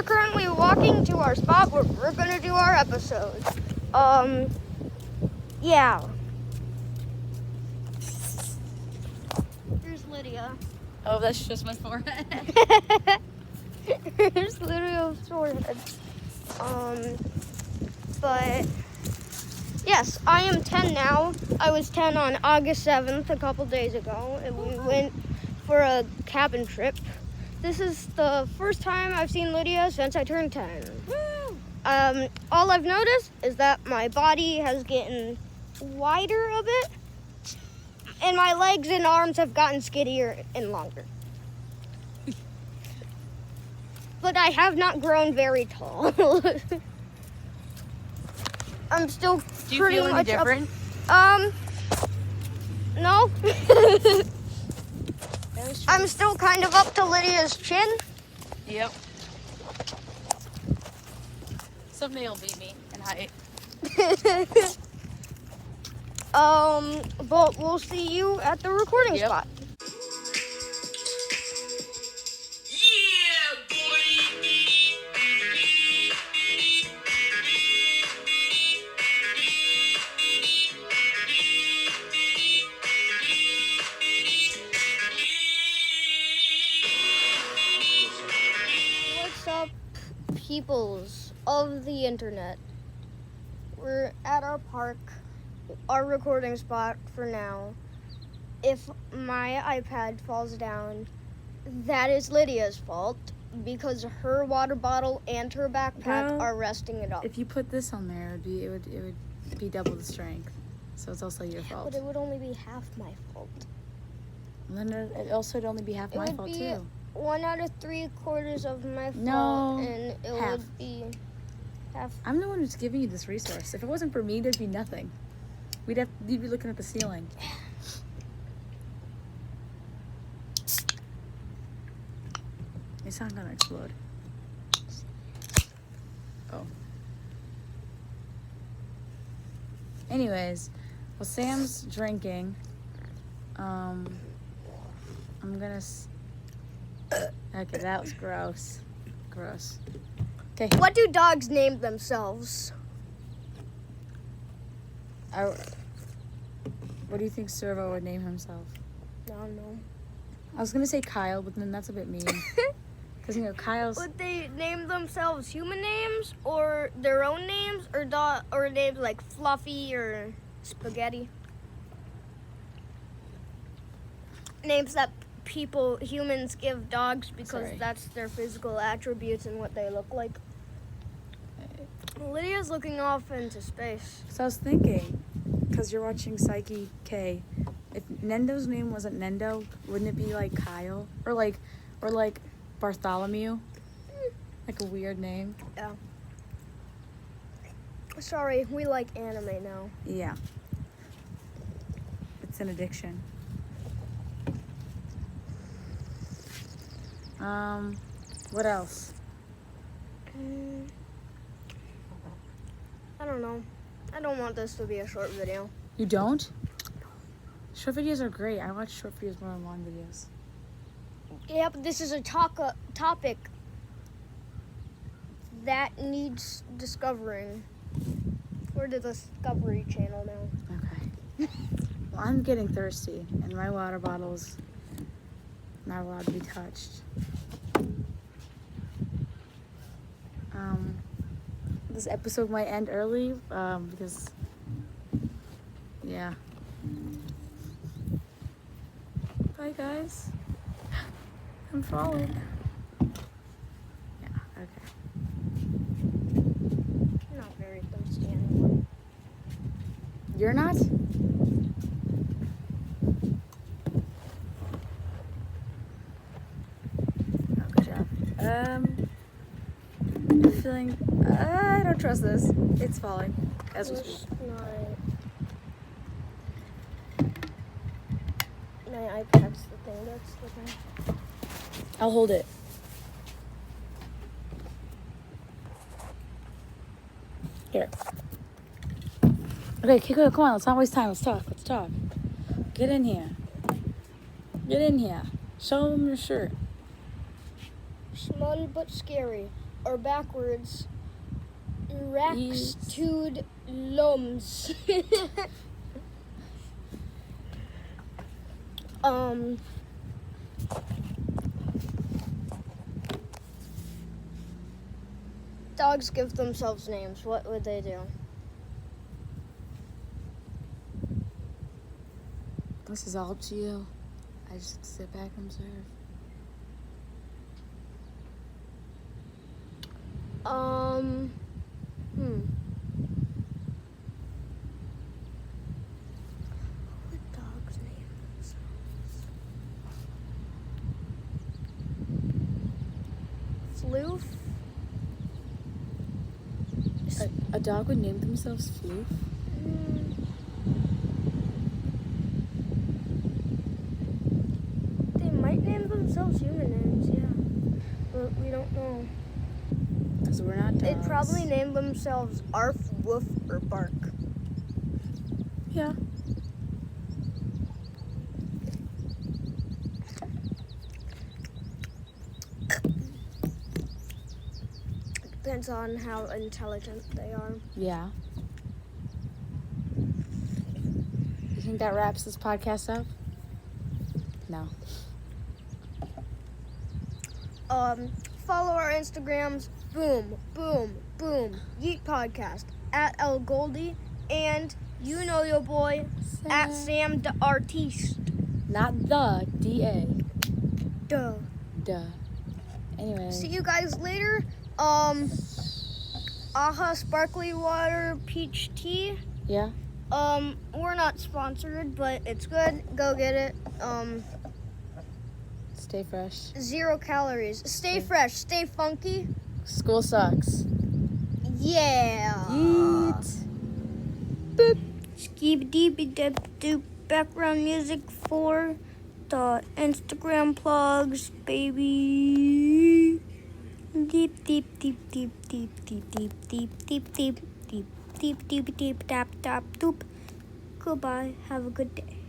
we're currently walking to our spot where we're gonna do our episode. Yeah. Here's Lydia. Oh, that's just my forehead. Here's Lydia's forehead. But yes, I am 10 now. I was 10 on August 7th a couple days ago, and we went for a cabin trip. This is the first time I've seen Lydia since I turned 10. Woo! All I've noticed is that my body has gotten wider a bit, and my legs and arms have gotten skinnier and longer. But I have not grown very tall. I'm still Do you pretty feel any much different? No. I'm still kind of up to Lydia's chin. Yep. Someday you'll beat me in height. But we'll see you at the recording Yep. spot. What's up, peoples of the internet? We're at our park, our recording spot for now. If my iPad falls down, that is Lydia's fault because her water bottle and her backpack Well, are resting it up. If you put this on there, it would be double the strength. So it's also your fault. But it would only be half my fault. And then it also would only be half It my would fault be too. 1 out of 3/4 of my fault, No, and it half. would be half. I'm the one who's giving you this resource. If it wasn't for me, there'd be nothing. You'd be looking at the ceiling. It's not gonna explode. Oh. Anyways, while Sam's drinking, I'm gonna. Okay, that was gross. Gross. Okay. What do dogs name themselves? What do you think Servo would name himself? I don't know. I was gonna say Kyle, but then that's a bit mean. Because Kyle's. Would they name themselves human names or their own names or names like Fluffy or Spaghetti? Names that humans give dogs because Sorry. that's their physical attributes and what they look like. Lydia's looking off into space. So I was thinking, because you're watching Psyche K, if Nendo's name wasn't Nendo, wouldn't it be like Kyle or like Bartholomew? Like a weird name. Yeah. Sorry, we like anime now. Yeah. It's an addiction. What else? I don't know. I don't want this to be a short video. You don't? Short videos are great. I watch short videos more than long videos. Yeah, but this is a topic that needs discovering for the Discovery Channel now. Okay. Well, I'm getting thirsty, and my water bottle's not allowed to be touched. This episode might end early because, yeah. Bye, guys. I'm falling. Yeah, okay. I'm not very thirsty anymore. You're not? Oh, good job. I'm feeling. I don't trust this. It's falling as we speak. It's not. My iPad's the thing that's the thing. I'll hold it. Here. Okay, Kiko, come on. Let's not waste time. Let's talk. Let's talk. Get in here. Get in here. Show them your shirt. Small but scary. or backwards, Rextude Lums. Dogs give themselves names. What would they do? This is all up to you. I just sit back and observe. What dogs name themselves? Floof? A dog would name themselves Floof? They might name themselves human names, yeah. But we don't know. Because we're not dogs. They'd probably name themselves Arf, Woof, or Bark. Yeah. Depends on how intelligent they are. Yeah. You think that wraps this podcast up? No. Follow our Instagrams, boom, boom, boom, Yeet Podcast, at El Goldie, and you know your boy, at Sam the Artiste. Not the D-A. Duh. Duh. Anyway. See you guys later. Aha Sparkly Water Peach Tea. Yeah? We're not sponsored, but it's good. Go get it. Stay fresh. 0 calories. Stay fresh. Stay funky. School sucks. Yeah. Yeet. Boop. Skip deep dip doop. Background music for the Instagram plugs, baby. Deep deep deep deep deep deep deep deep deep deep deep deep deep deep tap tap doop. Goodbye. Have a good day.